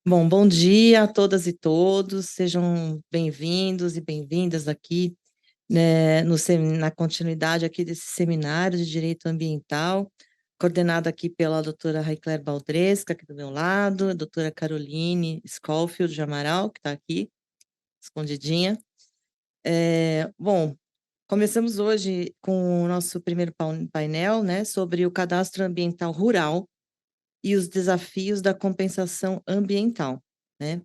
Bom dia a todas e todos, sejam bem-vindos e bem-vindas aqui, né, na continuidade aqui desse seminário de Direito Ambiental, coordenado aqui pela doutora Raicler Baldresca, aqui do meu lado, a doutora Caroline Schofield de Amaral, que está aqui, escondidinha. Bom, começamos hoje com o nosso primeiro painel, né, sobre o cadastro ambiental rural e os desafios da compensação ambiental, né?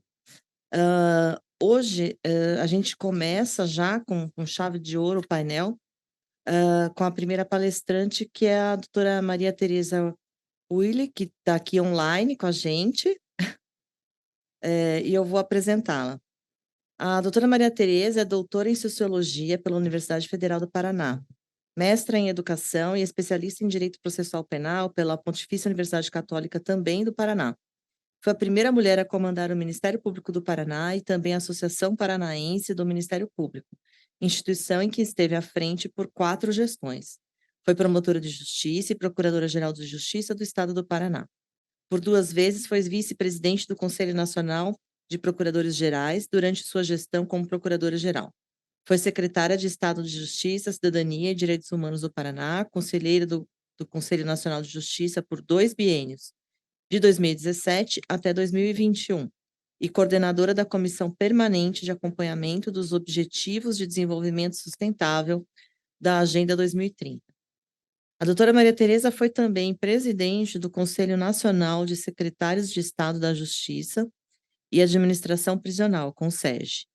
Hoje, a gente começa já com chave de ouro o painel, com a primeira palestrante, que é a doutora Maria Tereza Willi, que está aqui online com a gente, e eu vou apresentá-la. A doutora Maria Tereza é doutora em Sociologia pela Universidade Federal do Paraná, mestra em Educação e especialista em Direito Processual Penal pela Pontifícia Universidade Católica também do Paraná. Foi a primeira mulher a comandar o Ministério Público do Paraná e também a Associação Paranaense do Ministério Público, instituição em que esteve à frente por 4 gestões. Foi promotora de Justiça e Procuradora-Geral de Justiça do Estado do Paraná. Por 2 vezes foi vice-presidente do Conselho Nacional de Procuradores Gerais durante sua gestão como Procuradora-Geral. Foi secretária de Estado de Justiça, Cidadania e Direitos Humanos do Paraná, conselheira do Conselho Nacional de Justiça por 2 biênios, de 2017 até 2021, e coordenadora da Comissão Permanente de Acompanhamento dos Objetivos de Desenvolvimento Sustentável da Agenda 2030. A doutora Maria Tereza foi também presidente do Conselho Nacional de Secretários de Estado da Justiça e Administração Prisional, CONSEG,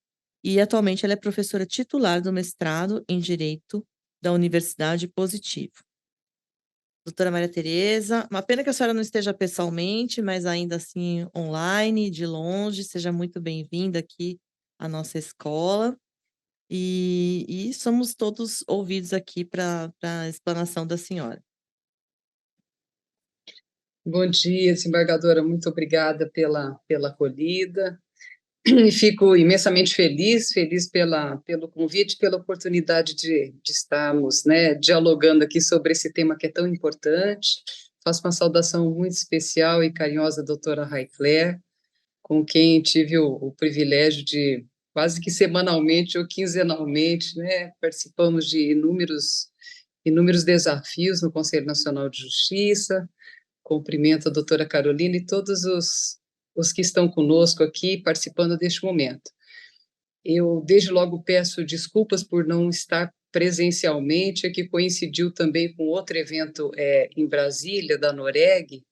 e atualmente ela é professora titular do mestrado em Direito da Universidade Positivo. Doutora Maria Tereza, uma pena que a senhora não esteja pessoalmente, mas ainda assim online, de longe, seja muito bem-vinda aqui à nossa escola. E somos todos ouvidos aqui para a explanação da senhora. Bom dia, desembargadora, muito obrigada pela acolhida. E fico imensamente feliz pelo convite, pela oportunidade de estarmos, né, dialogando aqui sobre esse tema que é tão importante. Faço uma saudação muito especial e carinhosa à doutora Raicler, com quem tive o privilégio de, quase que semanalmente ou quinzenalmente, né, participamos de inúmeros desafios no Conselho Nacional de Justiça. Cumprimento a doutora Carolina e todos os que estão conosco aqui participando deste momento. Eu, desde logo, peço desculpas por não estar presencialmente, que coincidiu também com outro evento em Brasília, da Noreg,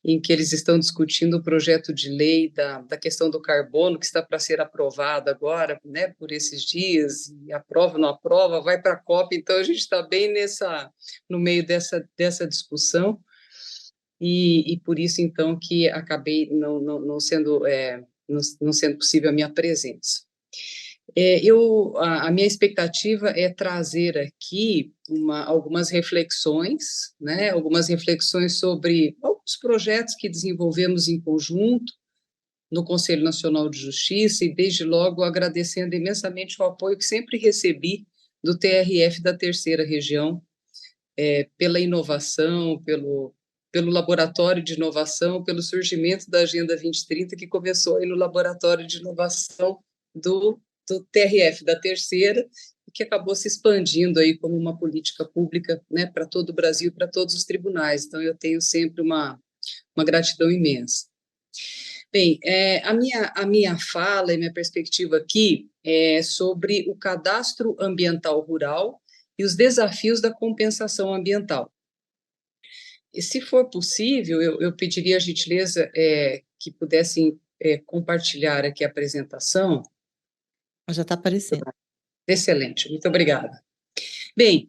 em que eles estão discutindo o projeto de lei da questão do carbono, que está para ser aprovado agora, né, por esses dias, e aprova, não aprova, vai para a COP, então a gente está bem no meio dessa discussão, e por isso, então, que acabei não sendo, não sendo possível a minha presença. A minha expectativa é trazer aqui algumas reflexões, né, algumas reflexões sobre alguns projetos que desenvolvemos em conjunto no Conselho Nacional de Justiça, e desde logo agradecendo imensamente o apoio que sempre recebi do TRF da Terceira Região, pela inovação, pelo laboratório de inovação, pelo surgimento da Agenda 2030, que começou aí no laboratório de inovação do TRF da Terceira, e que acabou se expandindo aí como uma política pública, né, para todo o Brasil, para todos os tribunais. Então, eu tenho sempre uma gratidão imensa. Bem, a minha fala e minha perspectiva aqui é sobre o cadastro ambiental rural e os desafios da compensação ambiental. E, se for possível, eu pediria a gentileza que pudessem compartilhar aqui a apresentação. Já está aparecendo. Excelente, muito obrigada. Bem,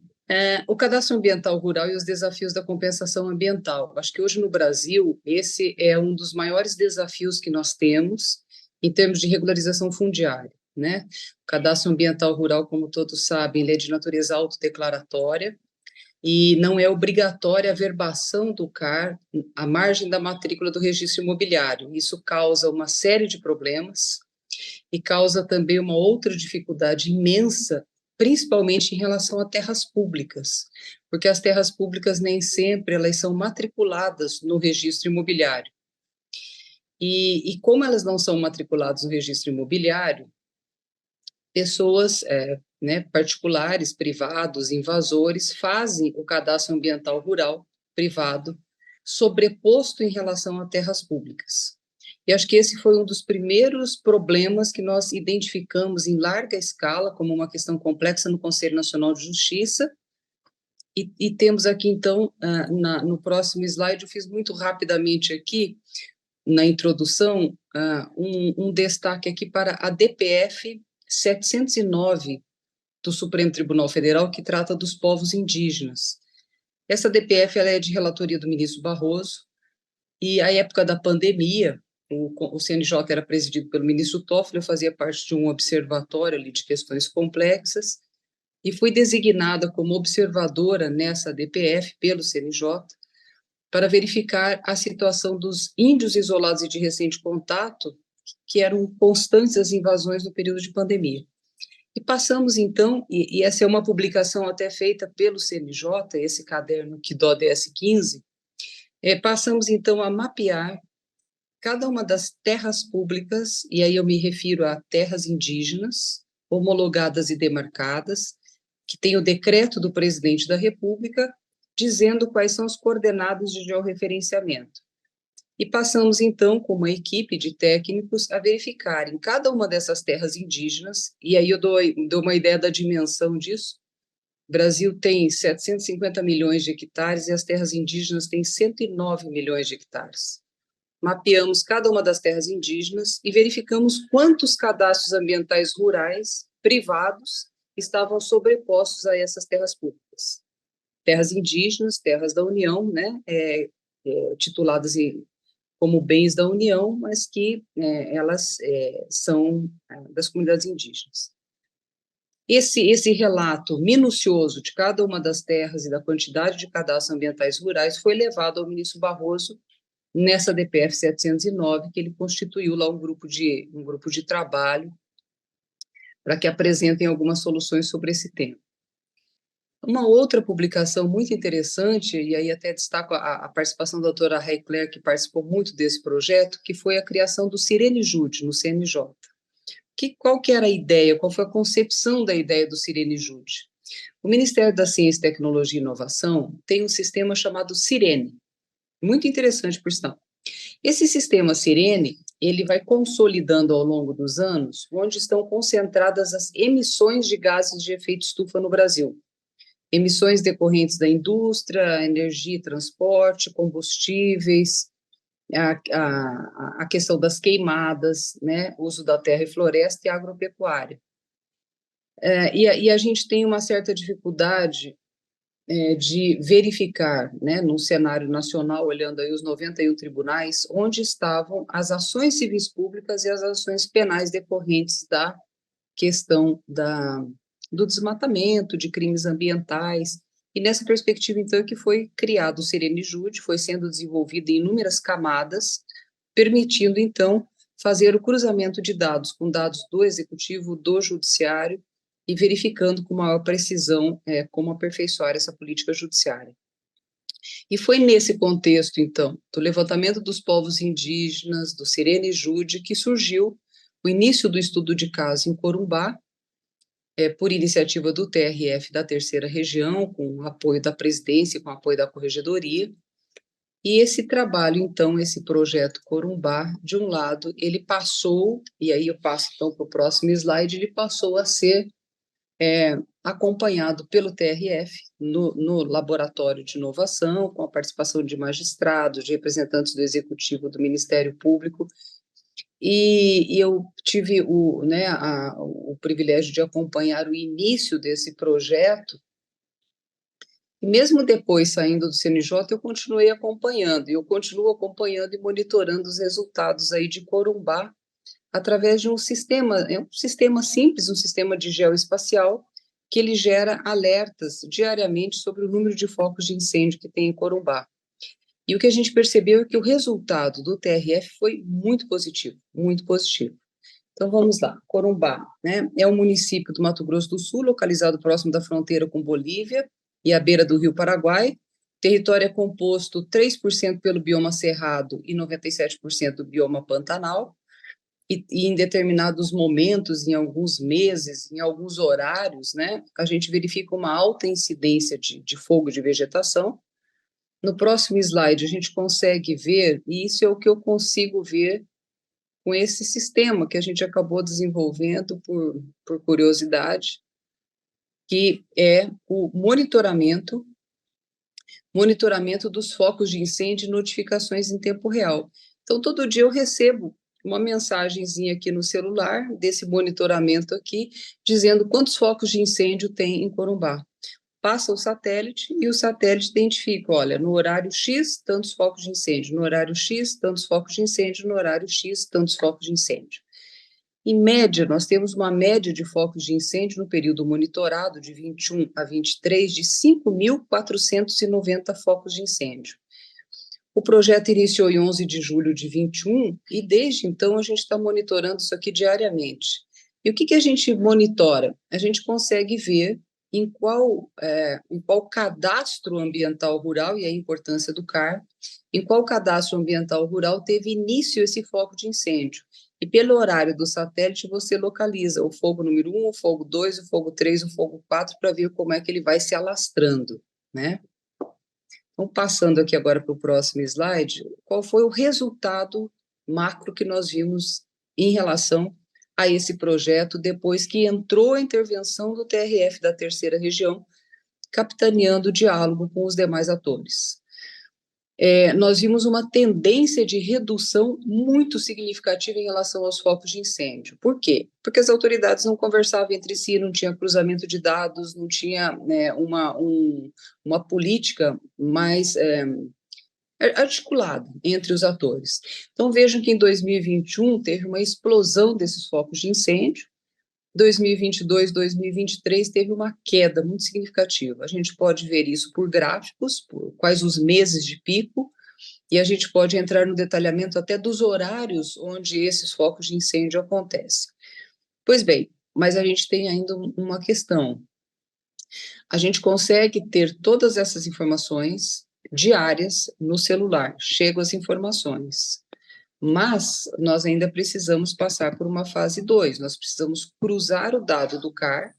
o cadastro ambiental rural e os desafios da compensação ambiental. Acho que hoje no Brasil, esse é um dos maiores desafios que nós temos em termos de regularização fundiária, né? O cadastro ambiental rural, como todos sabem, ele é de natureza autodeclaratória, e não é obrigatória a verbação do CAR à margem da matrícula do registro imobiliário. Isso causa uma série de problemas e causa também uma outra dificuldade imensa, principalmente em relação a terras públicas, porque as terras públicas nem sempre elas são matriculadas no registro imobiliário. E como elas não são matriculadas no registro imobiliário, pessoas, né, particulares, privados, invasores, fazem o cadastro ambiental rural privado sobreposto em relação a terras públicas. E acho que esse foi um dos primeiros problemas que nós identificamos em larga escala como uma questão complexa no Conselho Nacional de Justiça. E temos aqui, então, no próximo slide, eu fiz muito rapidamente aqui, na introdução, um destaque aqui para a DPF 709 do Supremo Tribunal Federal, que trata dos povos indígenas. Essa DPF ela é de relatoria do ministro Barroso, e à época da pandemia, o CNJ era presidido pelo ministro Toffoli, eu fazia parte de um observatório ali de questões complexas, e fui designada como observadora nessa DPF pelo CNJ, para verificar a situação dos índios isolados e de recente contato, que eram constantes as invasões no período de pandemia. E passamos, então, e essa é uma publicação até feita pelo CNJ, esse caderno que do ODS 15, passamos, então, a mapear cada uma das terras públicas, e aí eu me refiro a terras indígenas, homologadas e demarcadas, que tem o decreto do presidente da República, dizendo quais são as coordenadas de georreferenciamento. E passamos, então, com uma equipe de técnicos, a verificar em cada uma dessas terras indígenas, e aí eu dou uma ideia da dimensão disso. O Brasil tem 750 milhões de hectares e as terras indígenas têm 109 milhões de hectares. Mapeamos cada uma das terras indígenas e verificamos quantos cadastros ambientais rurais, privados, estavam sobrepostos a essas terras públicas. Terras indígenas, terras da União, né, tituladas como bens da União, mas que elas são das comunidades indígenas. Esse relato minucioso de cada uma das terras e da quantidade de cadastros ambientais rurais foi levado ao ministro Barroso nessa DPF 709, que ele constituiu lá um grupo de trabalho para que apresentem algumas soluções sobre esse tema. Uma outra publicação muito interessante, e aí até destaco a participação da doutora Raicler, que participou muito desse projeto, que foi a criação do Cirenejude, no CNJ. Qual que era a ideia, qual foi a concepção da ideia do Cirenejude? O Ministério da Ciência, Tecnologia e Inovação tem um sistema chamado Cirene, muito interessante, por sinal. Esse sistema Cirene, ele vai consolidando ao longo dos anos onde estão concentradas as emissões de gases de efeito estufa no Brasil. Emissões decorrentes da indústria, energia e transporte, combustíveis, a questão das queimadas, né, uso da terra e floresta e agropecuária. E a gente tem uma certa dificuldade de verificar, né, num cenário nacional, olhando aí os 91 tribunais, onde estavam as ações civis públicas e as ações penais decorrentes da questão do desmatamento, de crimes ambientais, e nessa perspectiva, então, é que foi criado o Cirenejude, foi sendo desenvolvido em inúmeras camadas, permitindo, então, fazer o cruzamento de dados com dados do Executivo, do Judiciário, e verificando com maior precisão como aperfeiçoar essa política judiciária. E foi nesse contexto, então, do levantamento dos povos indígenas, do Cirenejude, que surgiu o início do estudo de caso em Corumbá, por iniciativa do TRF da Terceira Região, com o apoio da presidência e com o apoio da Corregedoria. E esse trabalho, então, esse projeto Corumbá, de um lado, ele passou, e aí eu passo, então, para o próximo slide, ele passou a ser acompanhado pelo TRF no laboratório de inovação, com a participação de magistrados, de representantes do Executivo, do Ministério Público, e eu tive o privilégio de acompanhar o início desse projeto, e mesmo depois, saindo do CNJ, eu continuei acompanhando, e eu continuo acompanhando e monitorando os resultados aí de Corumbá, através de um sistema simples, um sistema de geoespacial, que ele gera alertas diariamente sobre o número de focos de incêndio que tem em Corumbá. E o que a gente percebeu é que o resultado do TRF foi muito positivo, muito positivo. Então, vamos lá. Corumbá, né, é um município do Mato Grosso do Sul, localizado próximo da fronteira com Bolívia e à beira do Rio Paraguai, território é composto 3% pelo bioma cerrado e 97% do bioma pantanal, e em determinados momentos, em alguns meses, em alguns horários, né, a gente verifica uma alta incidência de fogo de vegetação. No próximo slide, a gente consegue ver, e isso é o que eu consigo ver com esse sistema que a gente acabou desenvolvendo por curiosidade, que é o monitoramento dos focos de incêndio e notificações em tempo real. Então, todo dia eu recebo uma mensagenzinha aqui no celular, desse monitoramento aqui, dizendo quantos focos de incêndio tem em Corumbá. Passa o satélite e o satélite identifica, olha, no horário X, tantos focos de incêndio, no horário X, tantos focos de incêndio, no horário X, tantos focos de incêndio. Em média, nós temos uma média de focos de incêndio no período monitorado, de 21 a 23, de 5.490 focos de incêndio. O projeto iniciou em 11 de julho de 21 e desde então a gente está monitorando isso aqui diariamente. E o que a gente monitora? A gente consegue ver em qual cadastro ambiental rural, e a importância do CAR, em qual cadastro ambiental rural teve início esse foco de incêndio. E pelo horário do satélite você localiza o fogo número 1, o fogo 2, o fogo 3, o fogo 4, para ver como é que ele vai se alastrando, né? Então, passando aqui agora para o próximo slide, qual foi o resultado macro que nós vimos em relação a esse projeto depois que entrou a intervenção do TRF da Terceira Região, capitaneando o diálogo com os demais atores? Nós vimos uma tendência de redução muito significativa em relação aos focos de incêndio. Por quê? Porque as autoridades não conversavam entre si, não tinha cruzamento de dados, não tinha uma política mais articulada entre os atores. Então, vejam que em 2021 teve uma explosão desses focos de incêndio, 2022, 2023 teve uma queda muito significativa. A gente pode ver isso por gráficos, por quais os meses de pico, e a gente pode entrar no detalhamento até dos horários onde esses focos de incêndio acontecem. Pois bem, mas a gente tem ainda uma questão. A gente consegue ter todas essas informações diárias no celular, chegam as informações. Mas nós ainda precisamos passar por uma fase 2, nós precisamos cruzar o dado do CAR,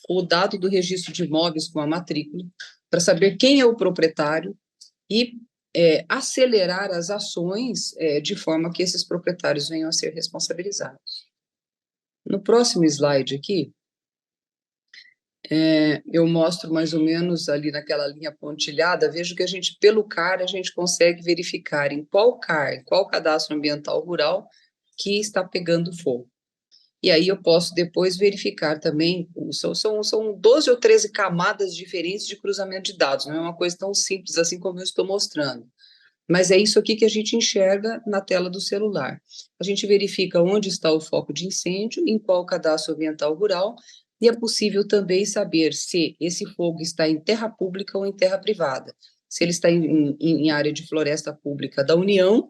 o dado do registro de imóveis com a matrícula, para saber quem é o proprietário e acelerar as ações de forma que esses proprietários venham a ser responsabilizados. No próximo slide aqui, eu mostro mais ou menos ali naquela linha pontilhada, vejo que a gente, pelo CAR, a gente consegue verificar em qual CAR, em qual cadastro ambiental rural, que está pegando fogo. E aí eu posso depois verificar também, são 12 ou 13 camadas diferentes de cruzamento de dados, não é uma coisa tão simples assim como eu estou mostrando. Mas é isso aqui que a gente enxerga na tela do celular. A gente verifica onde está o foco de incêndio, em qual cadastro ambiental rural, e é possível também saber se esse fogo está em terra pública ou em terra privada. Se ele está em área de floresta pública da União,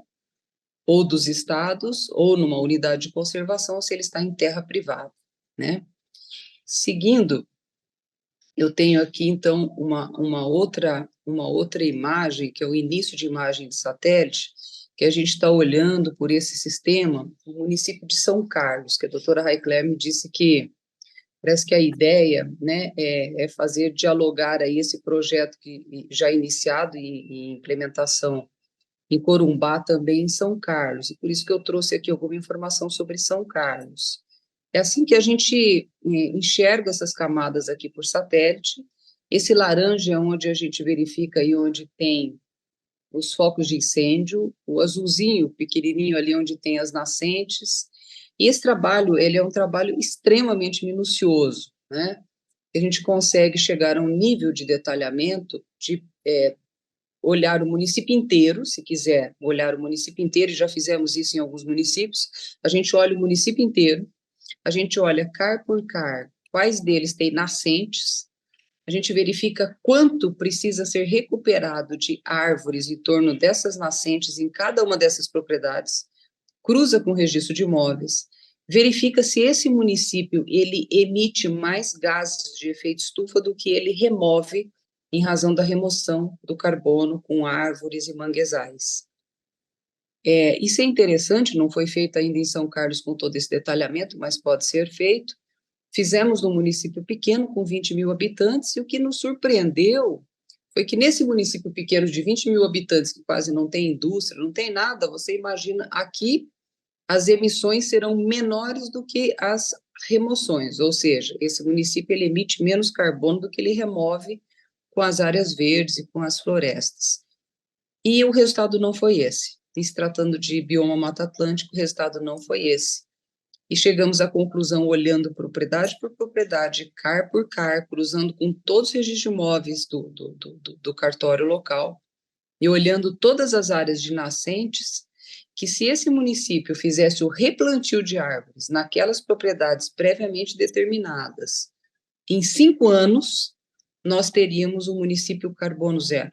ou dos estados, ou numa unidade de conservação, ou se ele está em terra privada, né? Seguindo, eu tenho aqui, então, uma outra imagem, que é o início de imagem de satélite, que a gente está olhando por esse sistema, o município de São Carlos, que a doutora Raicler me disse que parece que a ideia, né, é fazer dialogar aí esse projeto que já iniciado e implementação em Corumbá, também em São Carlos, e por isso que eu trouxe aqui alguma informação sobre São Carlos. É assim que a gente enxerga essas camadas aqui por satélite. Esse laranja é onde a gente verifica aí onde tem os focos de incêndio, o azulzinho pequenininho ali onde tem as nascentes. E esse trabalho, ele é um trabalho extremamente minucioso, né? A gente consegue chegar a um nível de detalhamento de olhar o município inteiro, se quiser olhar o município inteiro, e já fizemos isso em alguns municípios, a gente olha o município inteiro, a gente olha CAR por CAR, quais deles têm nascentes, a gente verifica quanto precisa ser recuperado de árvores em torno dessas nascentes em cada uma dessas propriedades, cruza com o registro de imóveis, verifica se esse município ele emite mais gases de efeito estufa do que ele remove em razão da remoção do carbono com árvores e manguezais. Isso é interessante, não foi feito ainda em São Carlos com todo esse detalhamento, mas pode ser feito. Fizemos num município pequeno, com 20 mil habitantes, e o que nos surpreendeu foi que nesse município pequeno de 20 mil habitantes, que quase não tem indústria, não tem nada, você imagina, aqui as emissões serão menores do que as remoções, ou seja, esse município ele emite menos carbono do que ele remove com as áreas verdes e com as florestas. E o resultado não foi esse. Em se tratando de bioma Mata Atlântica, o resultado não foi esse. E chegamos à conclusão, olhando propriedade por propriedade, CAR por CAR, cruzando com todos os registros de imóveis do cartório local, e olhando todas as áreas de nascentes, que se esse município fizesse o replantio de árvores naquelas propriedades previamente determinadas, em 5 anos, nós teríamos um município carbono zero,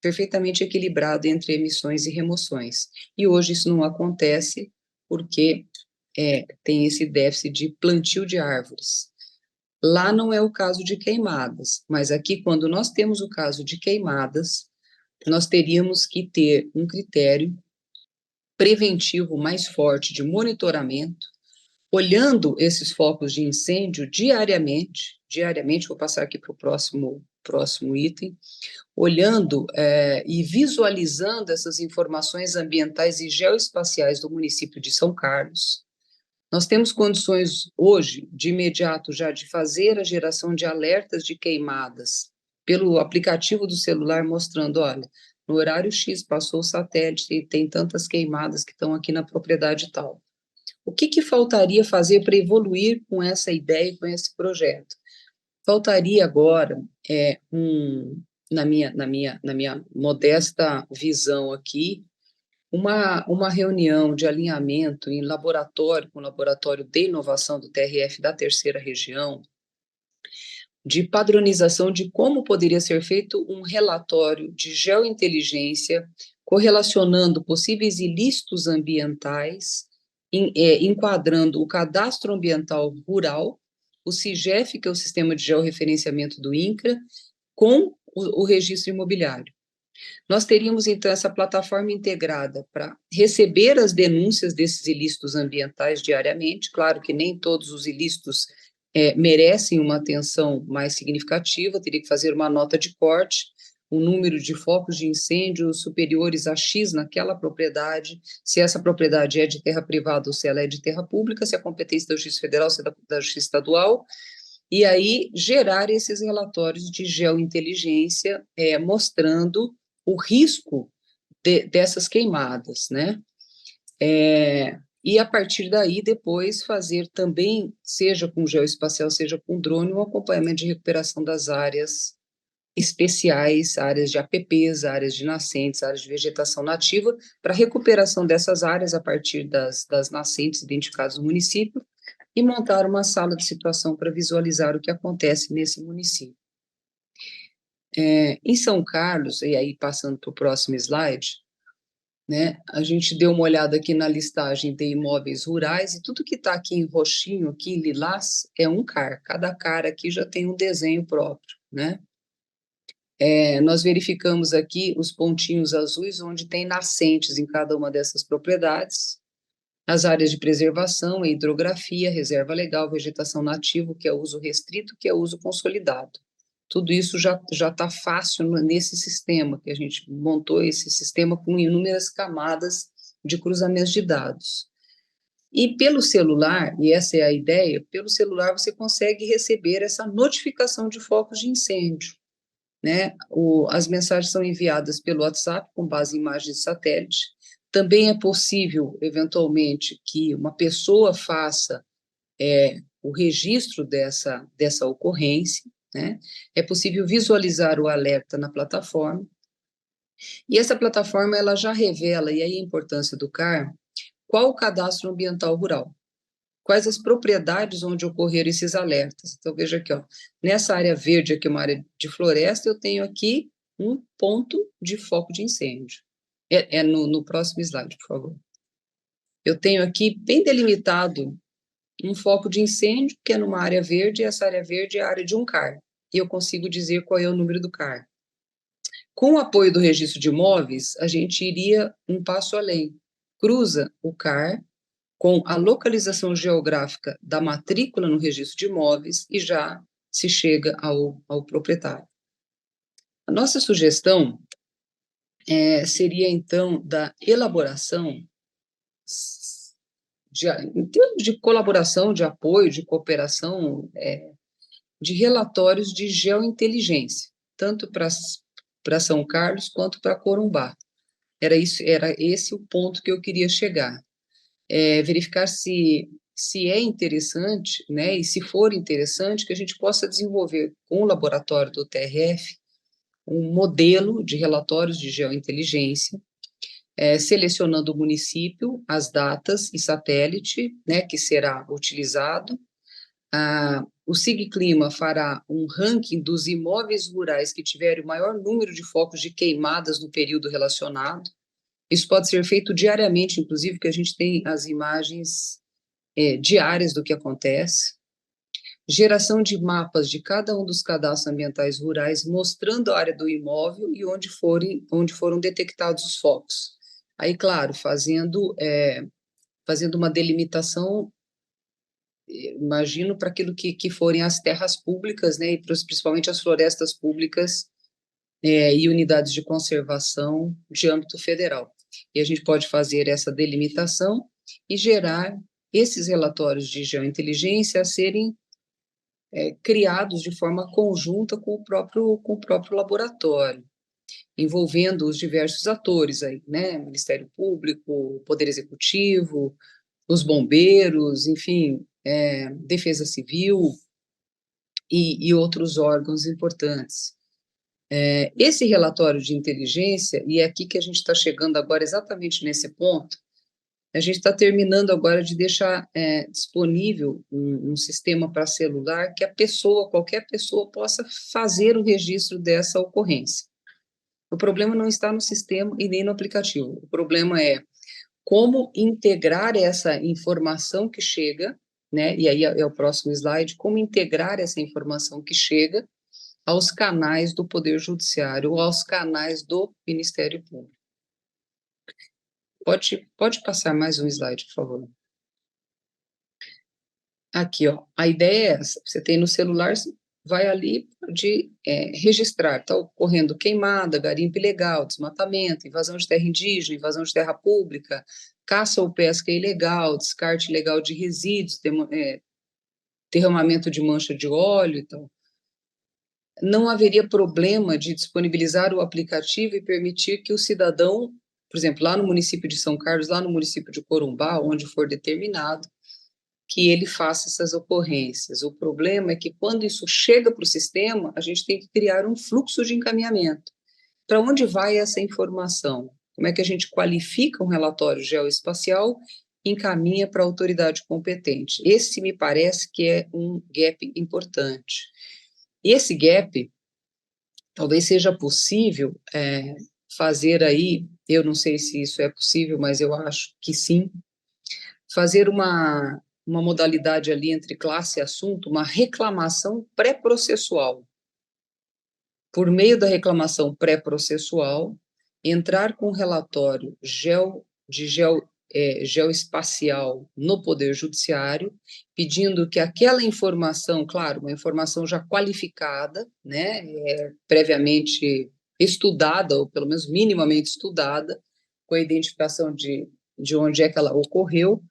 perfeitamente equilibrado entre emissões e remoções. E hoje isso não acontece porque tem esse déficit de plantio de árvores. Lá não é o caso de queimadas, mas aqui, quando nós temos o caso de queimadas, nós teríamos que ter um critério preventivo mais forte de monitoramento, olhando esses focos de incêndio diariamente, vou passar aqui para o próximo item, olhando e visualizando essas informações ambientais e geoespaciais do município de São Carlos. Nós temos condições hoje, de imediato, já de fazer a geração de alertas de queimadas pelo aplicativo do celular, mostrando, olha, no horário X passou o satélite e tem tantas queimadas que estão aqui na propriedade tal. O que faltaria fazer para evoluir com essa ideia, com esse projeto? Faltaria agora, na minha modesta visão aqui, uma reunião de alinhamento em laboratório, com o Laboratório de Inovação do TRF da Terceira Região, de padronização de como poderia ser feito um relatório de geointeligência correlacionando possíveis ilícitos ambientais, enquadrando o cadastro ambiental rural, o SIGEF, que é o Sistema de Georreferenciamento do INCRA, com o registro imobiliário. Nós teríamos, então, essa plataforma integrada para receber as denúncias desses ilícitos ambientais diariamente. Claro que nem todos os ilícitos merecem uma atenção mais significativa, teria que fazer uma nota de corte, o número de focos de incêndio superiores a X naquela propriedade, se essa propriedade é de terra privada ou se ela é de terra pública, se a competência da Justiça Federal, se é da Justiça Estadual, e aí gerar esses relatórios de geointeligência mostrando o risco dessas queimadas, né? E a partir daí, depois, fazer também, seja com geoespacial, seja com drone, um acompanhamento de recuperação das áreas especiais, áreas de APPs, áreas de nascentes, áreas de vegetação nativa, para recuperação dessas áreas a partir das nascentes identificadas no município, e montar uma sala de situação para visualizar o que acontece nesse município. Em São Carlos, e aí passando para o próximo slide, né, a gente deu uma olhada aqui na listagem de imóveis rurais, e tudo que está aqui em roxinho, aqui em lilás, é um CAR. Cada CAR aqui já tem um desenho próprio, né? Nós verificamos aqui os pontinhos azuis, onde tem nascentes em cada uma dessas propriedades, as áreas de preservação, hidrografia, reserva legal, vegetação nativa, que é uso restrito, que é uso consolidado. Tudo isso já está fácil nesse sistema, que a gente montou esse sistema com inúmeras camadas de cruzamentos de dados. E pelo celular, e essa é a ideia, pelo celular você consegue receber essa notificação de focos de incêndio, né? As mensagens são enviadas pelo WhatsApp, com base em imagens de satélite. Também é possível, eventualmente, que uma pessoa faça o registro dessa ocorrência, né? É possível visualizar o alerta na plataforma, e essa plataforma ela já revela, e aí a importância do CAR, qual o cadastro ambiental rural, quais as propriedades onde ocorreram esses alertas. Então, veja aqui, ó, nessa área verde, aqui uma área de floresta, eu tenho aqui um ponto de foco de incêndio. No próximo slide, por favor. Eu tenho aqui, bem delimitado, um foco de incêndio, que é numa área verde, e essa área verde é a área de um CAR. e eu consigo dizer qual é o número do CAR. Com o apoio do registro de imóveis, a gente iria um passo além. Cruza o CAR com a localização geográfica da matrícula no registro de imóveis e já se chega ao proprietário. A nossa sugestão seria, então, da elaboração, em termos de colaboração, de apoio, de cooperação, de relatórios de geointeligência, tanto para São Carlos quanto para Corumbá. Era esse o ponto que eu queria chegar. Verificar se é interessante, né, e se for interessante, que a gente possa desenvolver com o laboratório do TRF um modelo de relatórios de geointeligência, selecionando o município, as datas e satélite, né, que será utilizado. O SIG-Clima fará um ranking dos imóveis rurais que tiverem o maior número de focos de queimadas no período relacionado. Isso pode ser feito diariamente, inclusive, porque a gente tem as imagens diárias do que acontece. Geração de mapas de cada um dos cadastros ambientais rurais, mostrando a área do imóvel e onde foram detectados os focos. Aí, claro, fazendo uma delimitação, imagino, para aquilo que forem as terras públicas, né, e principalmente as florestas públicas e unidades de conservação de âmbito federal. E a gente pode fazer essa delimitação e gerar esses relatórios de geointeligência a serem criados de forma conjunta com o próprio laboratório, envolvendo os diversos atores aí, né, Ministério Público, Poder Executivo, os bombeiros, enfim, Defesa Civil e outros órgãos importantes. Esse relatório de inteligência, e é aqui que a gente está chegando agora exatamente nesse ponto, a gente está terminando agora de deixar disponível um sistema para celular que qualquer pessoa possa fazer o registro dessa ocorrência. O problema não está no sistema e nem no aplicativo. O problema é como integrar essa informação que chega, né? E aí é o próximo slide, como integrar essa informação que chega aos canais do Poder Judiciário ou aos canais do Ministério Público. Pode passar mais um slide, por favor. Aqui, ó, a ideia é essa, você tem no celular, vai ali de registrar, está ocorrendo queimada, garimpo ilegal, desmatamento, invasão de terra indígena, invasão de terra pública, caça ou pesca ilegal, descarte ilegal de resíduos, derramamento de mancha de óleo e tal. Não haveria problema de disponibilizar o aplicativo e permitir que o cidadão, por exemplo, lá no município de São Carlos, lá no município de Corumbá, onde for determinado, que ele faça essas ocorrências. O problema é que quando isso chega para o sistema, a gente tem que criar um fluxo de encaminhamento. Para onde vai essa informação? Como é que a gente qualifica um relatório geoespacial e encaminha para a autoridade competente? Esse me parece que é um gap importante. E esse gap, talvez seja possível fazer aí, eu não sei se isso é possível, mas eu acho que sim, fazer uma modalidade ali entre classe e assunto, uma reclamação pré-processual. Por meio da reclamação pré-processual, entrar com um relatório geoespacial no Poder Judiciário, pedindo que aquela informação, claro, uma informação já qualificada, né, previamente estudada, ou pelo menos minimamente estudada, com a identificação de onde é que ela ocorreu,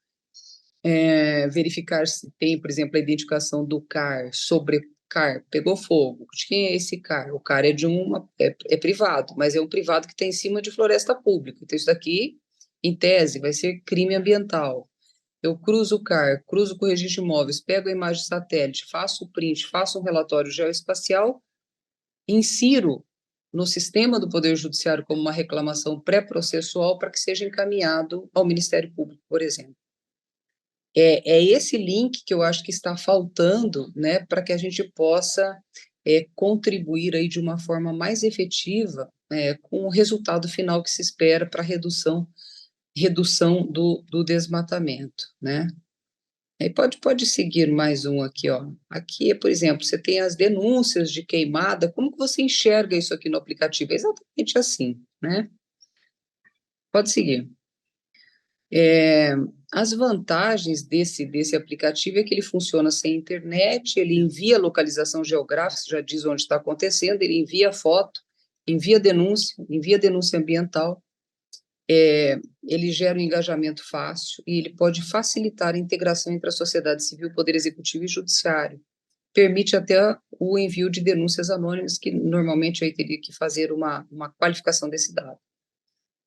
verificar se tem, por exemplo, a identificação do CAR, sobre CAR, pegou fogo. De quem é esse CAR? O CAR é privado, mas é um privado que está em cima de floresta pública. Então, isso daqui, em tese, vai ser crime ambiental. Eu cruzo o CAR, cruzo com o registro de imóveis, pego a imagem de satélite, faço o print, faço um relatório geoespacial, insiro no sistema do Poder Judiciário como uma reclamação pré-processual para que seja encaminhado ao Ministério Público, por exemplo. É esse link que eu acho que está faltando, né, para que a gente possa contribuir aí de uma forma mais efetiva com o resultado final que se espera para redução do desmatamento, né? Aí pode seguir mais um aqui, ó. Aqui, por exemplo, você tem as denúncias de queimada. Como que você enxerga isso aqui no aplicativo? É exatamente assim, né? Pode seguir. As vantagens desse aplicativo é que ele funciona sem internet, ele envia localização geográfica, já diz onde está acontecendo, ele envia foto, envia denúncia ambiental, ele gera um engajamento fácil e ele pode facilitar a integração entre a sociedade civil, poder executivo e judiciário. Permite até o envio de denúncias anônimas, que normalmente aí teria que fazer uma qualificação desse dado.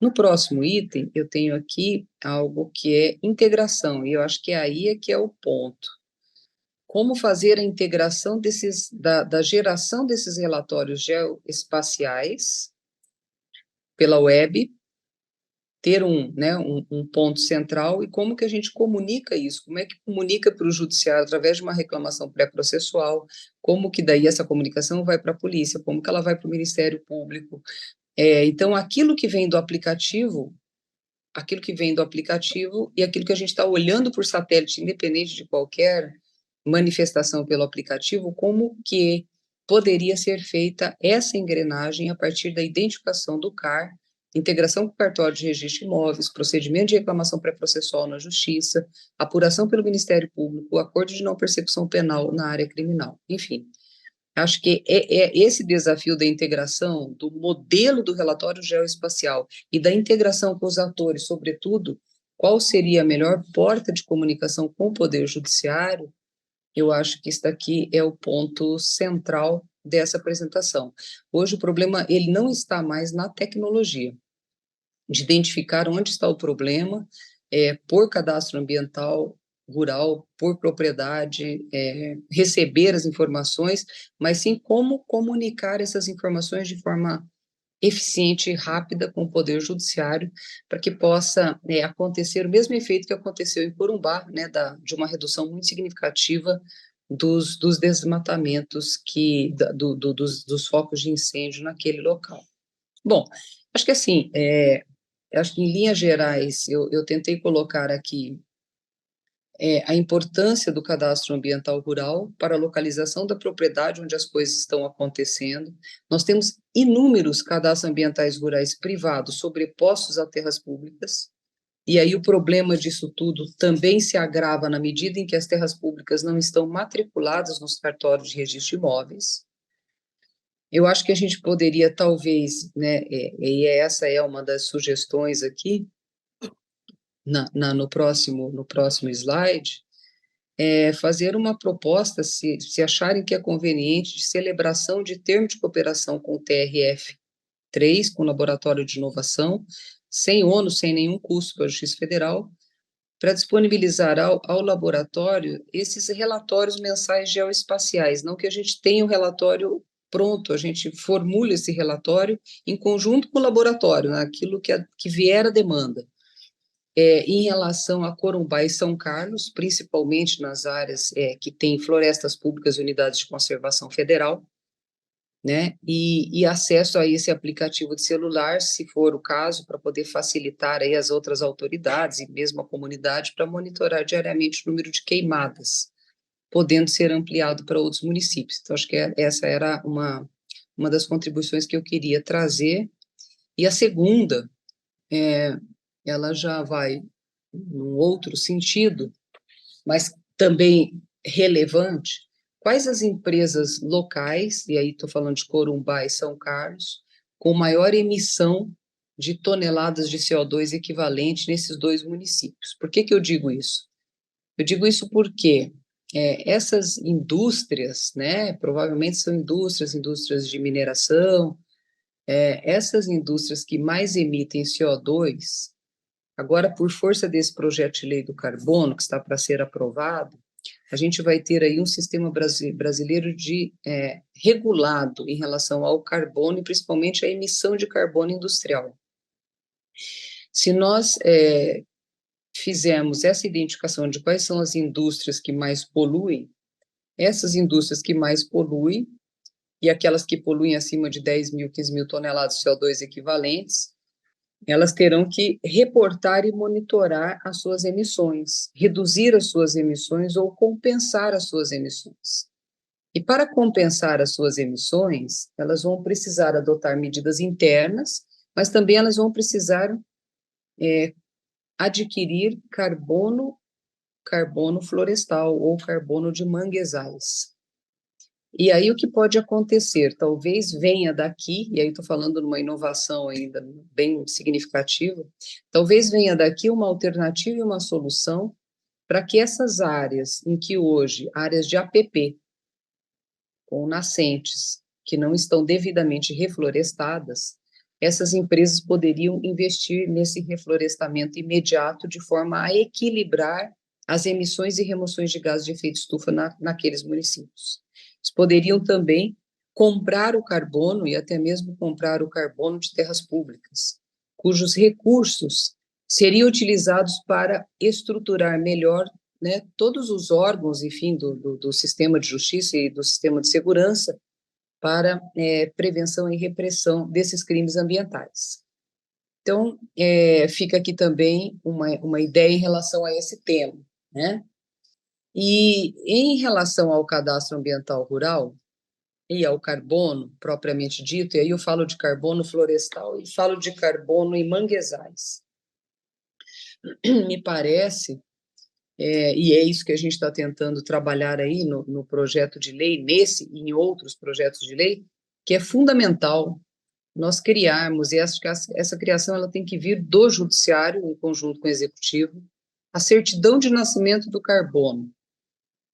No próximo item, eu tenho aqui algo que é integração, e eu acho que aí é que é o ponto. Como fazer a integração da geração desses relatórios geoespaciais pela web, ter um ponto central, e como que a gente comunica isso, como é que comunica para o judiciário através de uma reclamação pré-processual, como que daí essa comunicação vai para a polícia, como que ela vai para o Ministério Público. Então, aquilo que vem do aplicativo e aquilo que a gente está olhando por satélite, independente de qualquer manifestação pelo aplicativo, como que poderia ser feita essa engrenagem a partir da identificação do CAR, integração com o cartório de registro de imóveis, procedimento de reclamação pré-processual na Justiça, apuração pelo Ministério Público, acordo de não persecução penal na área criminal, enfim. Acho que é esse desafio da integração do modelo do relatório geoespacial e da integração com os atores, sobretudo, qual seria a melhor porta de comunicação com o Poder Judiciário. Eu acho que isso daqui é o ponto central dessa apresentação. Hoje o problema ele não está mais na tecnologia, de identificar onde está o problema, por cadastro ambiental rural, por propriedade, receber as informações, mas sim como comunicar essas informações de forma eficiente e rápida com o Poder Judiciário, para que possa acontecer o mesmo efeito que aconteceu em Corumbá, né, de uma redução muito significativa dos desmatamentos dos focos de incêndio naquele local. Bom, acho que assim, acho que em linhas gerais eu tentei colocar aqui a importância do cadastro ambiental rural para a localização da propriedade onde as coisas estão acontecendo. Nós temos inúmeros cadastros ambientais rurais privados sobrepostos a terras públicas, e aí o problema disso tudo também se agrava na medida em que as terras públicas não estão matriculadas nos cartórios de registro de imóveis. Eu acho que a gente poderia, talvez, né, e essa é uma das sugestões aqui, no próximo slide, fazer uma proposta, se acharem que é conveniente, de celebração de termo de cooperação com o TRF3, com o Laboratório de Inovação, sem ônus, sem nenhum custo para a Justiça Federal, para disponibilizar ao laboratório esses relatórios mensais geoespaciais, não que a gente tenha o relatório pronto, a gente formule esse relatório em conjunto com o laboratório, né, aquilo que vier a demanda. Em relação a Corumbá e São Carlos, principalmente nas áreas que têm florestas públicas e unidades de conservação federal, né, e acesso a esse aplicativo de celular, se for o caso, para poder facilitar aí as outras autoridades e mesmo a comunidade para monitorar diariamente o número de queimadas, podendo ser ampliado para outros municípios. Então, acho que essa era uma das contribuições que eu queria trazer. E a segunda, ela já vai num outro sentido, mas também relevante. Quais as empresas locais, e aí estou falando de Corumbá e São Carlos, com maior emissão de toneladas de CO2 equivalente nesses dois municípios? Por que eu digo isso? Eu digo isso porque essas indústrias, né, provavelmente são indústrias de mineração, essas indústrias que mais emitem CO2. Agora, por força desse projeto de lei do carbono, que está para ser aprovado, a gente vai ter aí um sistema brasileiro regulado em relação ao carbono e principalmente a emissão de carbono industrial. Se nós fizermos essa identificação de quais são as indústrias que mais poluem, essas indústrias que mais poluem e aquelas que poluem acima de 10 mil, 15 mil toneladas de CO2 equivalentes, elas terão que reportar e monitorar as suas emissões, reduzir as suas emissões ou compensar as suas emissões. E para compensar as suas emissões, elas vão precisar adotar medidas internas, mas também elas vão precisar adquirir carbono florestal ou carbono de manguezais. E aí o que pode acontecer? Talvez venha daqui, e aí estou falando de uma inovação ainda bem significativa, talvez venha daqui uma alternativa e uma solução para que essas áreas em que hoje, áreas de APP, com nascentes que não estão devidamente reflorestadas, essas empresas poderiam investir nesse reflorestamento imediato de forma a equilibrar as emissões e remoções de gases de efeito estufa naqueles municípios. Eles poderiam também comprar o carbono e até mesmo comprar o carbono de terras públicas, cujos recursos seriam utilizados para estruturar melhor, né, todos os órgãos, enfim, do sistema de justiça e do sistema de segurança para prevenção e repressão desses crimes ambientais. Então, fica aqui também uma ideia em relação a esse tema, né? E em relação ao cadastro ambiental rural e ao carbono propriamente dito, e aí eu falo de carbono florestal e falo de carbono em manguezais. Me parece, e é isso que a gente está tentando trabalhar aí no projeto de lei, nesse e em outros projetos de lei, que é fundamental nós criarmos, e acho que essa criação ela tem que vir do judiciário, em conjunto com o executivo, a certidão de nascimento do carbono.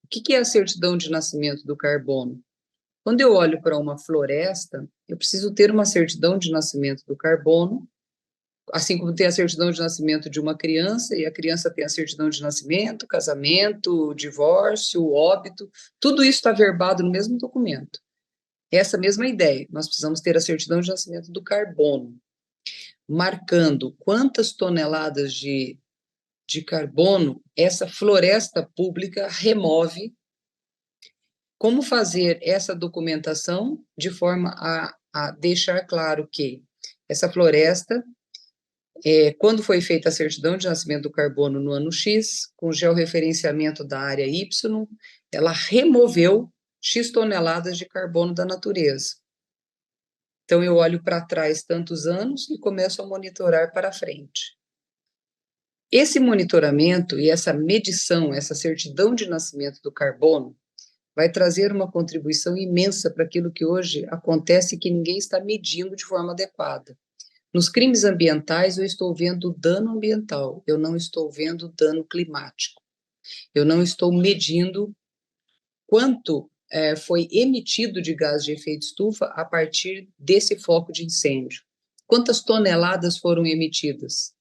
O que é a certidão de nascimento do carbono? Quando eu olho para uma floresta, eu preciso ter uma certidão de nascimento do carbono, assim como tem a certidão de nascimento de uma criança, e a criança tem a certidão de nascimento, casamento, divórcio, óbito, tudo isso está verbado no mesmo documento. Essa mesma ideia, nós precisamos ter a certidão de nascimento do carbono, marcando quantas toneladas de carbono essa floresta pública remove, como fazer essa documentação de forma a deixar claro que essa floresta, quando foi feita a certidão de nascimento do carbono no ano X, com georreferenciamento da área Y, ela removeu X toneladas de carbono da natureza. Então, eu olho para trás tantos anos e começo a monitorar para frente. Esse monitoramento e essa medição, essa certidão de nascimento do carbono, vai trazer uma contribuição imensa para aquilo que hoje acontece e que ninguém está medindo de forma adequada. Nos crimes ambientais, eu estou vendo dano ambiental, eu não estou vendo dano climático. Eu não estou medindo quanto foi emitido de gás de efeito estufa a partir desse foco de incêndio. Quantas toneladas foram emitidas?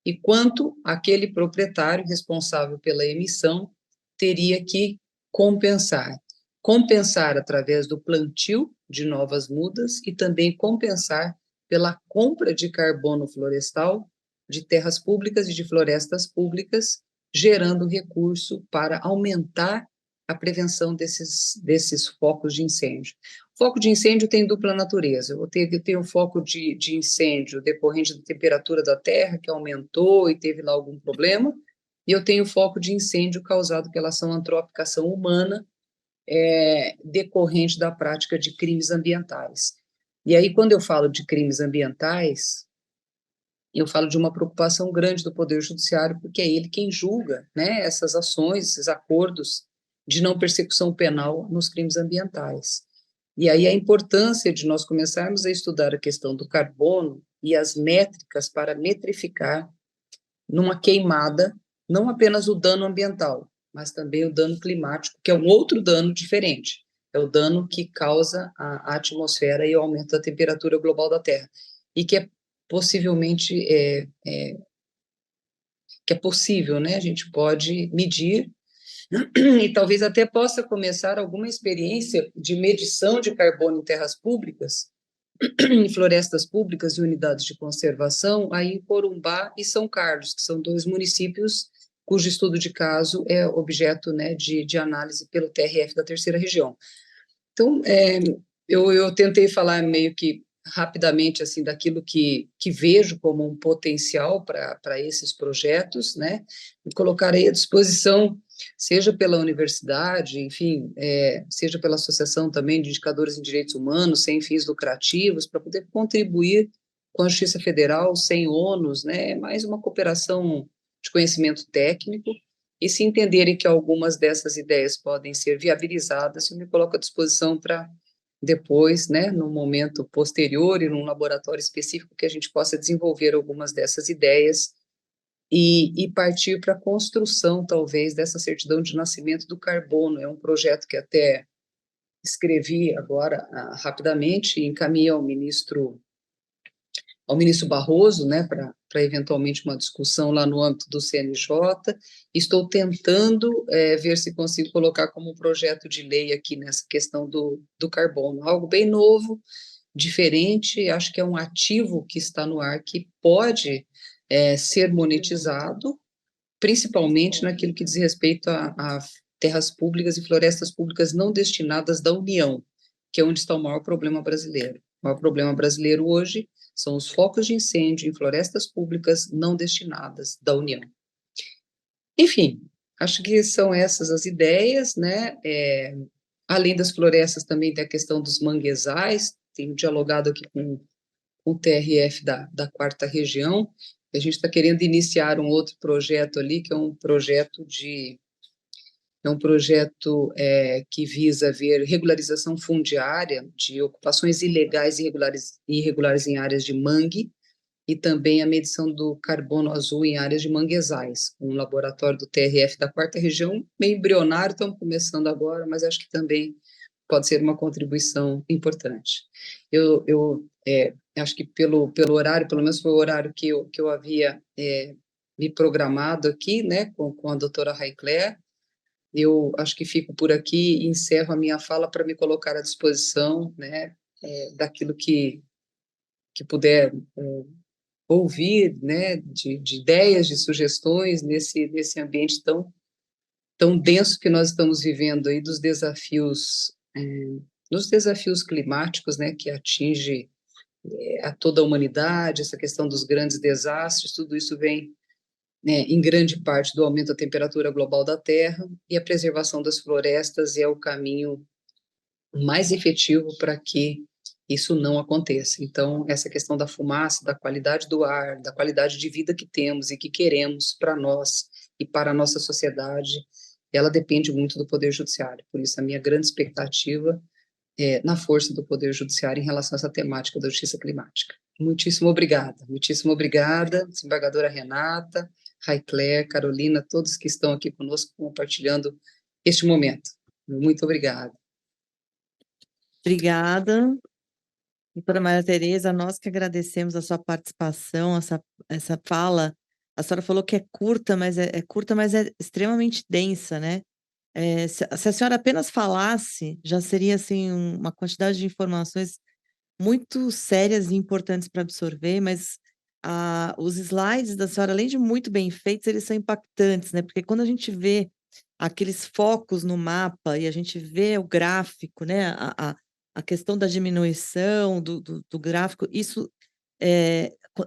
E quanto aquele proprietário responsável pela emissão teria que compensar? Compensar através do plantio de novas mudas e também compensar pela compra de carbono florestal de terras públicas e de florestas públicas, gerando recurso para aumentar a prevenção desses focos de incêndio. O foco de incêndio tem dupla natureza. Eu tenho foco de incêndio decorrente da temperatura da terra, que aumentou e teve lá algum problema, e eu tenho foco de incêndio causado pela ação antrópica, ação humana, decorrente da prática de crimes ambientais. E aí, quando eu falo de crimes ambientais, eu falo de uma preocupação grande do Poder Judiciário, porque é ele quem julga, né, essas ações, esses acordos de não persecução penal nos crimes ambientais. E aí a importância de nós começarmos a estudar a questão do carbono e as métricas para metrificar numa queimada, não apenas o dano ambiental, mas também o dano climático, que é um outro dano diferente. É o dano que causa a atmosfera e o aumento da temperatura global da Terra. E que é possivelmente, que é possível, né? A gente pode medir e talvez até possa começar alguma experiência de medição de carbono em terras públicas, em florestas públicas e unidades de conservação, aí em Corumbá e São Carlos, que são 2 municípios cujo estudo de caso é objeto, né, de análise pelo TRF da 3ª região. Então, eu tentei falar meio que rapidamente, assim, daquilo que vejo como um potencial para esses projetos, né? E colocarei à disposição, seja pela universidade, enfim, seja pela associação também de indicadores em direitos humanos, sem fins lucrativos, para poder contribuir com a Justiça Federal sem ônus, né? Mais uma cooperação de conhecimento técnico. E se entenderem que algumas dessas ideias podem ser viabilizadas, eu me coloco à disposição para depois, né, no momento posterior e num laboratório específico que a gente possa desenvolver algumas dessas ideias e partir para a construção, talvez, dessa certidão de nascimento do carbono. É um projeto que até escrevi agora rapidamente e encaminhei ao ministro Barroso, né, para eventualmente uma discussão lá no âmbito do CNJ. Estou tentando ver se consigo colocar como projeto de lei aqui nessa questão do carbono, algo bem novo, diferente, acho que é um ativo que está no ar que pode ser monetizado, principalmente naquilo que diz respeito a terras públicas e florestas públicas não destinadas da União, que é onde está o maior problema brasileiro. O maior problema brasileiro hoje são os focos de incêndio em florestas públicas não destinadas da União. Enfim, acho que são essas as ideias, né? Além das florestas, também tem a questão dos manguezais, tenho dialogado aqui com o TRF da quarta região, a gente está querendo iniciar um outro projeto ali, que é um projeto que visa ver regularização fundiária de ocupações ilegais e irregulares em áreas de mangue, e também a medição do carbono azul em áreas de manguezais, um laboratório do TRF da quarta região, meio embrionário, estamos começando agora, mas acho que também pode ser uma contribuição importante. Eu acho que pelo horário, pelo menos foi o horário que eu havia me programado aqui, né, com a doutora Raicler, eu acho que fico por aqui e encerro a minha fala para me colocar à disposição, né, daquilo que puder ouvir, né, de ideias, de sugestões nesse ambiente tão denso que nós estamos vivendo aí dos desafios climáticos, né, que atinge a toda a humanidade, essa questão dos grandes desastres, tudo isso vem, né, em grande parte do aumento da temperatura global da Terra, e a preservação das florestas é o caminho mais efetivo para que isso não aconteça. Então, essa questão da fumaça, da qualidade do ar, da qualidade de vida que temos e que queremos para nós e para a nossa sociedade, ela depende muito do Poder Judiciário. Por isso, a minha grande expectativa é na força do Poder Judiciário em relação a essa temática da justiça climática. Muitíssimo obrigada, desembargadora Renata, Raicler, Carolina, todos que estão aqui conosco compartilhando este momento. Muito obrigada. Obrigada. Doutora Maria Tereza, nós que agradecemos a sua participação, essa fala. A senhora falou que é curta, mas é curta, mas é extremamente densa, né? Se a senhora apenas falasse, já seria assim uma quantidade de informações muito sérias e importantes para absorver, mas os slides da senhora, além de muito bem feitos, eles são impactantes, né? Porque quando a gente vê aqueles focos no mapa e a gente vê o gráfico, né? A questão da diminuição do gráfico, isso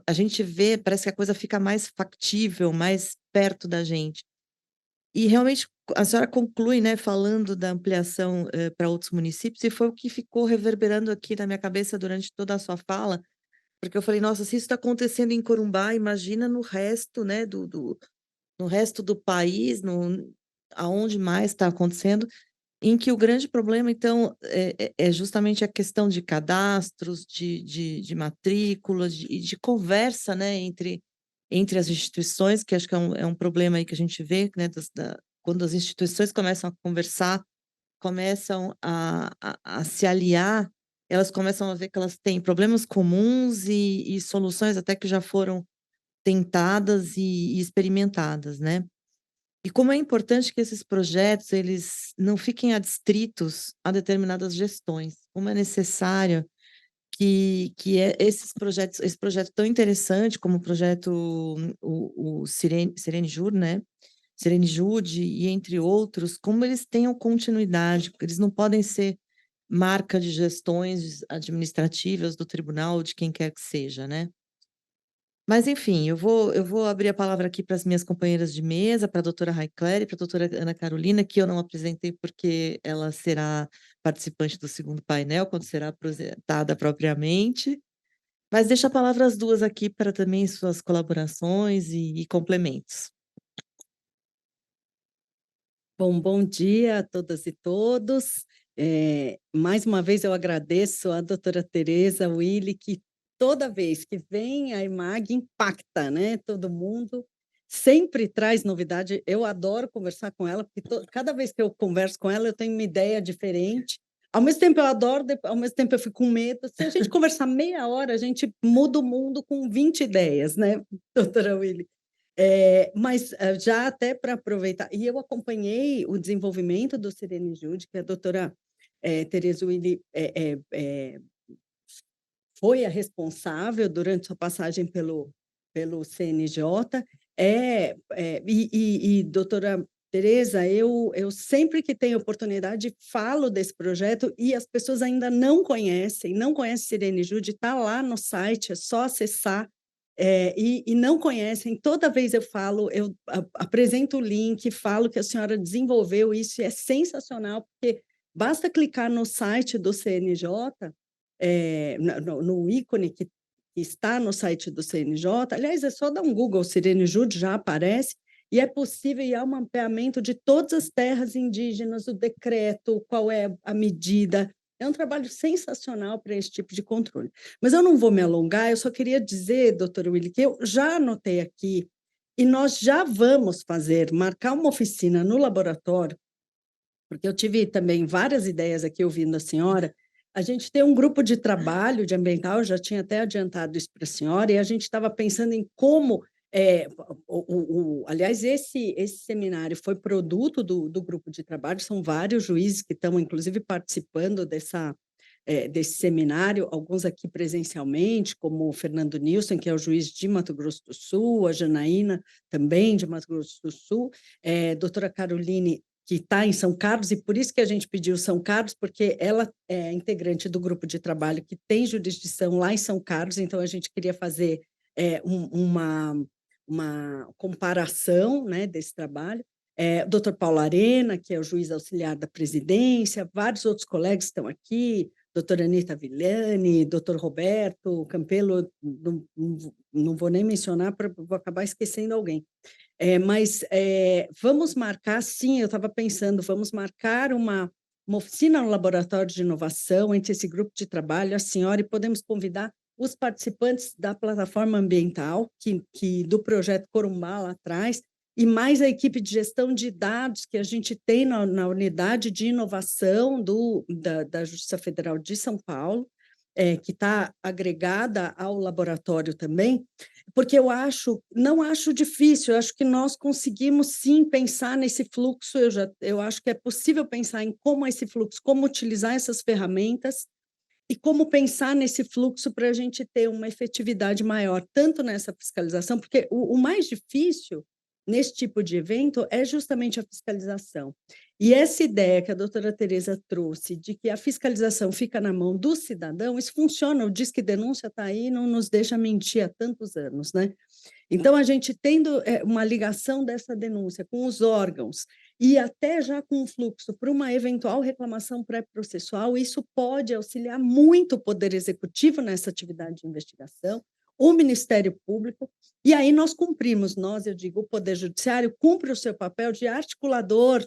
a gente vê, parece que a coisa fica mais factível, mais perto da gente. E realmente a senhora conclui, né, falando da ampliação para outros municípios, e foi o que ficou reverberando aqui na minha cabeça durante toda a sua fala, porque eu falei, nossa, se isso está acontecendo em Corumbá, imagina no resto, né, no resto do país, aonde mais está acontecendo, em que o grande problema, então, é justamente a questão de cadastros, de matrículas, e de conversa, né, entre as instituições, que acho que é um problema aí que a gente vê, né, quando as instituições começam a conversar, começam a se aliar, elas começam a ver que elas têm problemas comuns e soluções até que já foram tentadas e experimentadas, né? E como é importante que esses projetos eles não fiquem adstritos a determinadas gestões, como é necessário esses projetos, esse projeto tão interessante como o projeto o Sirene Jur, né? Sirene Jude e entre outros, como eles tenham continuidade, porque eles não podem ser marca de gestões administrativas do tribunal, de quem quer que seja, né? Mas, enfim, eu vou abrir a palavra aqui para as minhas companheiras de mesa, para a doutora Raicléria e para a doutora Ana Carolina, que eu não apresentei porque ela será participante do segundo painel, quando será apresentada propriamente. Mas deixo a palavra às duas aqui para também suas colaborações e complementos. Bom dia a todas e todos. Mais uma vez eu agradeço a doutora Tereza Willi, que toda vez que vem a EMAG impacta, né? Todo mundo sempre traz novidade. Eu adoro conversar com ela, porque cada vez que eu converso com ela, eu tenho uma ideia diferente. Ao mesmo tempo eu adoro, ao mesmo tempo eu fico com medo. Se a gente conversar meia hora, a gente muda o mundo com 20 ideias, né, doutora Willi? Mas já até para aproveitar, e eu acompanhei o desenvolvimento do Sirene Jude, que a doutora Tereza Willi foi a responsável durante sua passagem pelo CNJ, doutora Tereza, eu sempre que tenho oportunidade falo desse projeto e as pessoas ainda não conhecem Sirene Jude, está lá no site, é só acessar, e não conhecem. Toda vez eu falo, eu apresento o link, falo que a senhora desenvolveu isso, e é sensacional, porque basta clicar no site do CNJ, no ícone que está no site do CNJ, aliás, é só dar um Google, Sirene Jude, já aparece, e é possível, e há um mapeamento de todas as terras indígenas, o decreto, qual é a medida. É um trabalho sensacional para esse tipo de controle. Mas eu não vou me alongar, eu só queria dizer, doutora Willi, que eu já anotei aqui, e nós já vamos marcar uma oficina no laboratório, porque eu tive também várias ideias aqui ouvindo a senhora. A gente tem um grupo de trabalho de ambiental, eu já tinha até adiantado isso para a senhora, e a gente estava pensando em como, aliás, esse seminário foi produto do grupo de trabalho, são vários juízes que estão, inclusive, participando desse seminário, alguns aqui presencialmente, como o Fernando Nilson, que é o juiz de Mato Grosso do Sul, a Janaína, também de Mato Grosso do Sul, doutora Caroline, que está em São Carlos, e por isso que a gente pediu São Carlos, porque ela é integrante do grupo de trabalho que tem jurisdição lá em São Carlos, então a gente queria fazer uma comparação, né, desse trabalho. Doutor Paulo Arena, que é o juiz auxiliar da presidência, vários outros colegas estão aqui, doutora Anita Villani, doutor Roberto Campelo, não vou nem mencionar, vou acabar esquecendo alguém. Mas vamos marcar, sim, eu estava pensando, vamos marcar uma oficina no laboratório de inovação entre esse grupo de trabalho, a senhora, e podemos convidar os participantes da plataforma ambiental, do projeto Corumbá lá atrás, e mais a equipe de gestão de dados que a gente tem na unidade de inovação da Justiça Federal de São Paulo, que está agregada ao laboratório também, porque não acho difícil, eu acho que nós conseguimos sim pensar nesse fluxo, eu acho que é possível pensar em como esse fluxo, como utilizar essas ferramentas e como pensar nesse fluxo para a gente ter uma efetividade maior, tanto nessa fiscalização, porque o mais difícil nesse tipo de evento é justamente a fiscalização. E essa ideia que a doutora Tereza trouxe, de que a fiscalização fica na mão do cidadão, isso funciona, o Disque Denúncia está aí, não nos deixa mentir há tantos anos, né? Então, a gente tendo uma ligação dessa denúncia com os órgãos e até já com o fluxo para uma eventual reclamação pré-processual, isso pode auxiliar muito o Poder Executivo nessa atividade de investigação, o Ministério Público, e aí nós cumprimos, eu digo, o Poder Judiciário cumpre o seu papel de articulador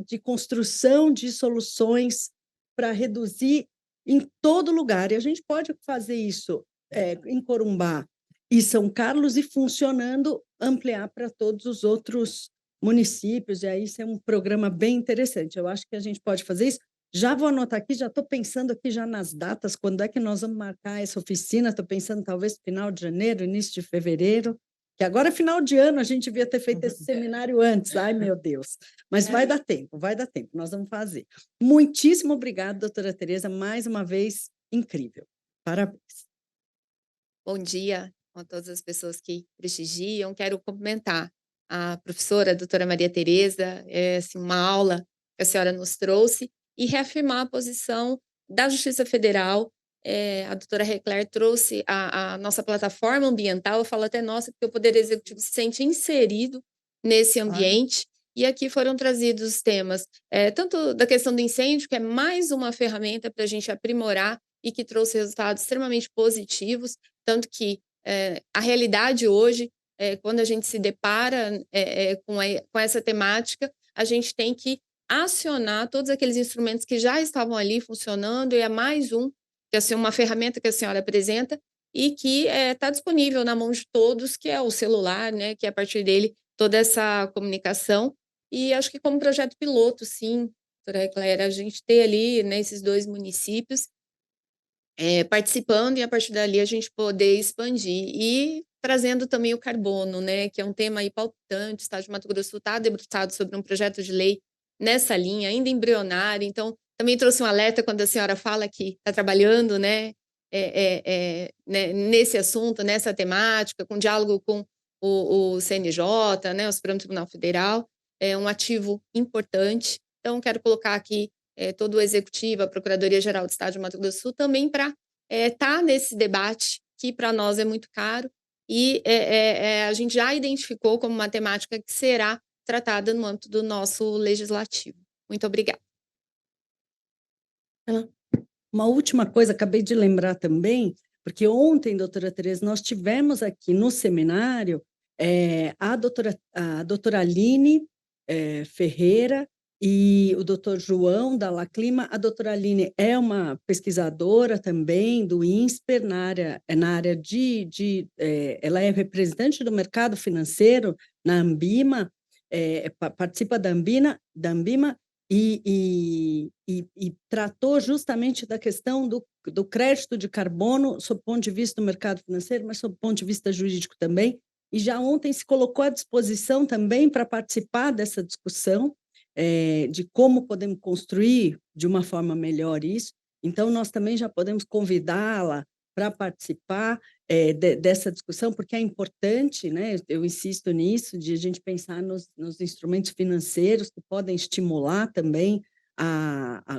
de construção de soluções para reduzir em todo lugar, e a gente pode fazer isso em Corumbá e São Carlos, e funcionando, ampliar para todos os outros municípios, e aí isso é um programa bem interessante. Eu acho que a gente pode fazer isso. Já vou anotar aqui, já estou pensando aqui já nas datas, quando é que nós vamos marcar essa oficina, estou pensando talvez final de janeiro, início de fevereiro, que agora é final de ano, a gente devia ter feito esse seminário antes, ai meu Deus, mas vai dar tempo, nós vamos fazer. Muitíssimo obrigada, doutora Tereza, mais uma vez, incrível, parabéns. Bom dia a todas as pessoas que prestigiam. Quero cumprimentar a professora, a doutora Maria Tereza, assim, uma aula que a senhora nos trouxe, e reafirmar a posição da Justiça Federal. A doutora Recler trouxe a nossa plataforma ambiental, eu falo até nossa, porque o Poder Executivo se sente inserido nesse ambiente, e aqui foram trazidos os temas, tanto da questão do incêndio, que é mais uma ferramenta para a gente aprimorar e que trouxe resultados extremamente positivos, tanto que a realidade hoje, quando a gente se depara com essa temática, a gente tem que acionar todos aqueles instrumentos que já estavam ali funcionando, e é mais que é uma ferramenta que a senhora apresenta e que está disponível na mão de todos, que é o celular, né, que é a partir dele toda essa comunicação. E acho que como projeto piloto, sim, doutora Eclair, a gente ter ali, né, esses 2 municípios participando, e a partir dali a gente poder expandir. E trazendo também o carbono, né, que é um tema aí palpitante. O Estado de Mato Grosso do Sul está debruçado sobre um projeto de lei nessa linha, ainda embrionário. Então, também trouxe um alerta quando a senhora fala que está trabalhando, né, nesse assunto, nessa temática, com diálogo com o CNJ, né, o Supremo Tribunal Federal, é um ativo importante. Então, quero colocar aqui todo o Executivo, a Procuradoria-Geral do Estado de Mato Grosso do Sul, também para estar nesse debate, que para nós é muito caro, e a gente já identificou como uma temática que será tratada no âmbito do nosso legislativo. Muito obrigada. Uma última coisa, acabei de lembrar também, porque ontem, doutora Tereza, nós tivemos aqui no seminário a doutora Aline Ferreira e o doutor João da Laclima. A doutora Aline é uma pesquisadora também do INSPER, na área ela é representante do mercado financeiro na Ambima, participa da Ambima, e tratou justamente da questão do crédito de carbono, sob o ponto de vista do mercado financeiro, mas sob o ponto de vista jurídico também, e já ontem se colocou à disposição também para participar dessa discussão, de como podemos construir de uma forma melhor isso. Então, nós também já podemos convidá-la para participar dessa discussão, porque é importante, né? Eu insisto nisso, de a gente pensar nos instrumentos financeiros que podem estimular também,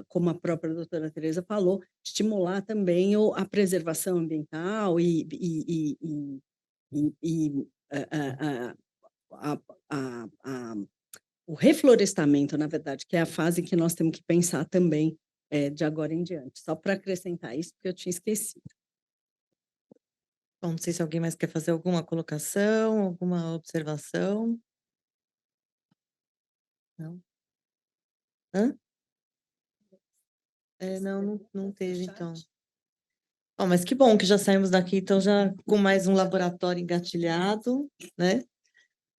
como a própria doutora Tereza falou, estimular também a preservação ambiental o reflorestamento, na verdade, que é a fase que nós temos que pensar também de agora em diante. Só para acrescentar isso, porque eu tinha esquecido. Bom, não sei se alguém mais quer fazer alguma colocação, alguma observação. Não? Hã? Não teve, então. Bom, mas que bom que já saímos daqui, então, já com mais um laboratório engatilhado, né?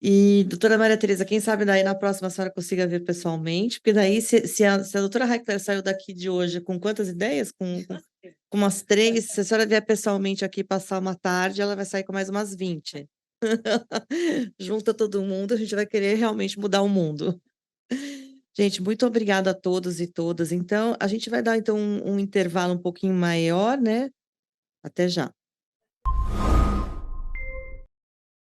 E, doutora Maria Tereza, quem sabe daí na próxima a senhora consiga ver pessoalmente, porque daí, se a doutora Heckler saiu daqui de hoje com quantas ideias? Com umas 3, se a senhora vier pessoalmente aqui passar uma tarde, ela vai sair com mais umas 20. Junta todo mundo, a gente vai querer realmente mudar o mundo. Gente, muito obrigada a todos e todas. Então, a gente vai dar então um intervalo um pouquinho maior, né? Até já.